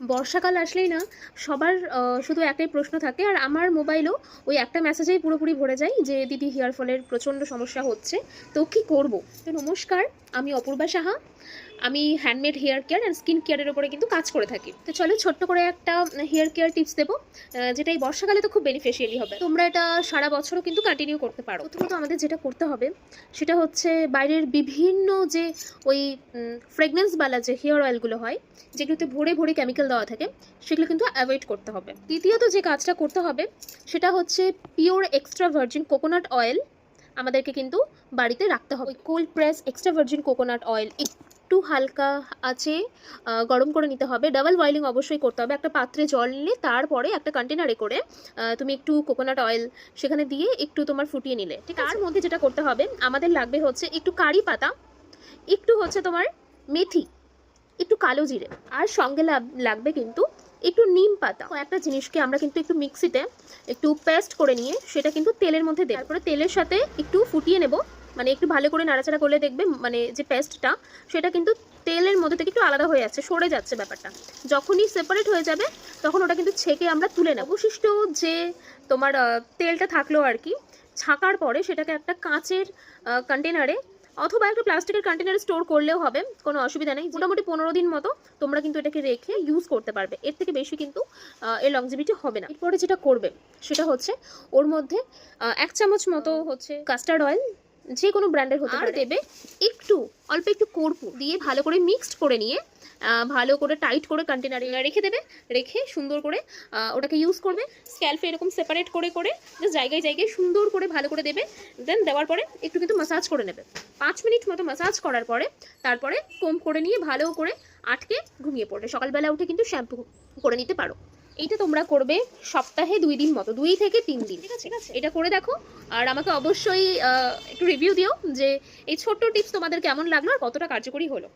বর্ষাকাল আসলেই না সবার শুধু একটাই প্রশ্ন থাকে, আর আমার মোবাইলও ওই একটা মেসেজেই পুরোপুরি ভরে যায় যে দিদি হেয়ার ফলের প্রচণ্ড সমস্যা হচ্ছে, তো কি করব। তো নমস্কার, আমি অপূর্বা সাহা। আমি handmade hair care and skin কেয়ারের উপরে কিন্তু কাজ করে থাকি। তো চলো ছোট্ট করে একটা হেয়ার কেয়ার টিপস দেবো, যেটা এই বর্ষাকালে তো খুব বেনিফিশিয়ালি হবে। তোমরা এটা সারা বছরও কিন্তু কন্টিনিউ করতে পারো। প্রথমত আমাদের যেটা করতে হবে সেটা হচ্ছে বাইরের বিভিন্ন যে ওই ফ্রেগনেন্সওয়ালা যে হেয়ার অয়েলগুলো হয়, যেগুলোতে ভরে ভরে কেমিক্যাল দেওয়া থাকে, সেগুলো কিন্তু অ্যাভয়েড করতে হবে। দ্বিতীয়ত যে কাজটা করতে হবে সেটা হচ্ছে pure extra virgin coconut oil আমাদেরকে কিন্তু বাড়িতে রাখতে হবে। Cold press extra virgin coconut oil একটু হালকা আছে গরম করে নিতে হবে। ডাবল বয়েলিং অবশ্যই করতে হবে। একটা পাত্রে জল নিলে তারপরে একটা কন্টেনারে করে তুমি একটু কোকোনাট অয়েল সেখানে দিয়ে একটু তোমার ফুটিয়ে নিলে, ঠিক আছে। তার মধ্যে যেটা করতে হবে আমাদের লাগবে হচ্ছে একটু কারি পাতা, একটু হচ্ছে তোমার মেথি, একটু কালো জিরে, আর সঙ্গে লাগবে কিন্তু একটু নিম পাতা। একটা জিনিসকে আমরা কিন্তু একটু মিক্সিতে একটু পেস্ট করে নিয়ে সেটা কিন্তু তেলের মধ্যে দেব। তারপরে তেলের সাথে একটু ফুটিয়ে নেব, মানে একটু ভালো করে নাড়াচাড়া করলে দেখবে মানে যে পেস্টটা সেটা কিন্তু তেলের মধ্যে থেকে একটু আলাদা হয়ে যাচ্ছে, সরে যাচ্ছে ব্যাপারটা। যখনই সেপারেট হয়ে যাবে তখন ওটা কিন্তু ছেঁকে আমরা তুলে নেব। অবশিষ্ট যে তোমার তেলটা থাকলো আর কি, ছাঁকার পরে সেটাকে একটা কাঁচের কন্টেনারে অথবা একটা প্লাস্টিকের কন্টেনারে স্টোর করলেও হবে, কোনো অসুবিধা নেই। মোটামুটি 15 দিন মতো তোমরা কিন্তু এটাকে রেখে ইউজ করতে পারবে, এর থেকে বেশি কিন্তু এর লংজিভিটি হবে না। এরপরে যেটা করবে সেটা হচ্ছে ওর মধ্যে 1 চামচ মতো হচ্ছে কাস্টার্ড অয়েল, যে কোনো ব্র্যান্ডের হতে পারে, দেবে একটু অল্প একটু কর্পূর দিয়ে ভালো করে মিক্সড করে নিয়ে ভালো করে টাইট করে কন্টেনারে রেখে দেবে। রেখে সুন্দর করে ওটাকে ইউজ করবে। স্ক্যাল্পে এরকম সেপারেট করে করে জায়গায় জায়গায় সুন্দর করে ভালো করে দেবে। দেন দেওয়ার পরে একটু কিন্তু মাসাজ করে নেবে। 5 মিনিট মতো মাসাজ করার পরে তারপরে কোম করে নিয়ে ভালো করে আটকে ঘুমিয়ে পড়বে। সকালবেলা উঠে কিন্তু শ্যাম্পু করে নিতে পারো। এইটা তোমরা করবে সপ্তাহে 2 দিন মতো, 2 থেকে 3 দিন, ঠিক আছে। এটা করে দেখো, আর আমাকে অবশ্যই একটু রিভিউ দিও যে এই ছোট্ট টিপস তোমাদের কেমন লাগলো আর কতটা কার্যকরী হলো।